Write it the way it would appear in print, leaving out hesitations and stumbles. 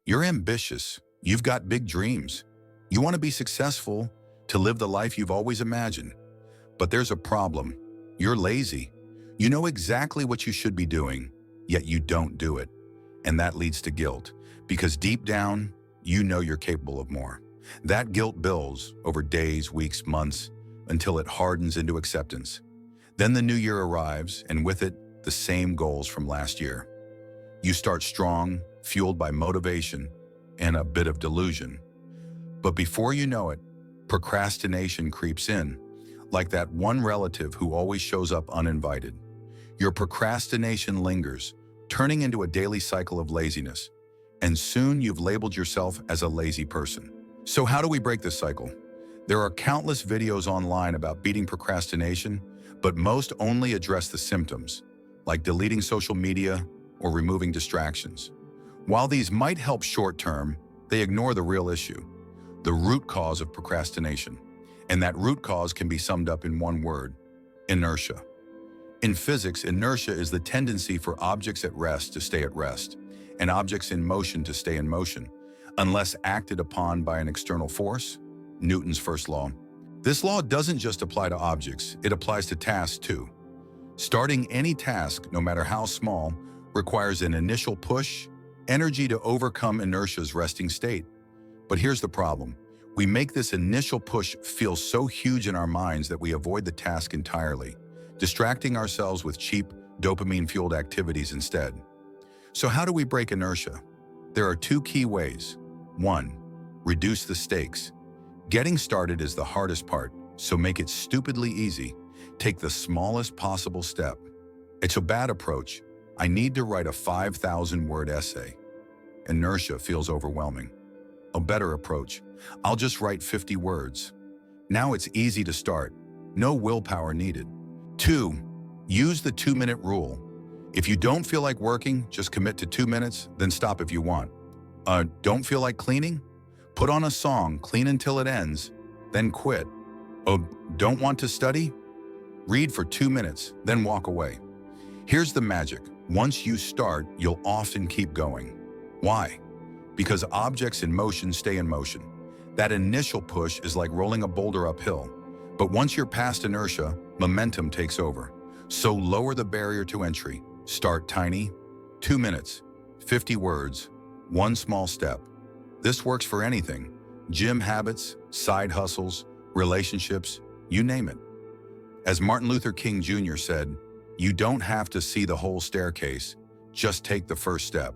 You're ambitious. You've got big dreams. You want to be successful, to live the life you've always imagined. But there's a problem. You're lazy. You know exactly what you should be doing, yet you don't do it. And that leads to guilt, because deep down, you know you're capable of more. That guilt builds over days, weeks, months, until it hardens into acceptance. Then the new year arrives, and with it, the same goals from last year. You start strong, fueled by motivation and a bit of delusion. But before you know it, procrastination creeps in, like that one relative who always shows up uninvited. Your procrastination lingers, turning into a daily cycle of laziness, and soon you've labeled yourself as a lazy person. So how do we break this cycle? There are countless videos online about beating procrastination, but most only address the symptoms, like deleting social media or removing distractions. While these might help short-term, they ignore the real issue, the root cause of procrastination. And that root cause can be summed up in one word: inertia. In physics, inertia is the tendency for objects at rest to stay at rest, and objects in motion to stay in motion, unless acted upon by an external force, Newton's first law. This law doesn't just apply to objects, it applies to tasks too. Starting any task, no matter how small, requires an initial push, energy to overcome inertia's resting state. But here's the problem. We make this initial push feel so huge in our minds that we avoid the task entirely, distracting ourselves with cheap, dopamine-fueled activities instead. So how do we break inertia? There are two key ways. 1. Reduce the stakes. Getting started is the hardest part, so make it stupidly easy. Take the smallest possible step. It's a bad approach. I need to write a 5,000-word essay. Inertia feels overwhelming. A better approach: I'll just write 50 words. Now it's easy to start. No willpower needed. 2. Use the 2-minute rule. If you don't feel like working, just commit to 2 minutes, then stop if you want. Don't feel like cleaning? Put on a song, clean until it ends, then quit. Oh, don't want to study? Read for 2 minutes, then walk away. Here's the magic. Once you start, you'll often keep going. Why? Because objects in motion stay in motion. That initial push is like rolling a boulder uphill. But once you're past inertia, momentum takes over. So lower the barrier to entry. Start tiny. 2 minutes, 50 words, one small step. This works for anything: gym habits, side hustles, relationships, you name it. As Martin Luther King Jr. said, you don't have to see the whole staircase, just take the first step.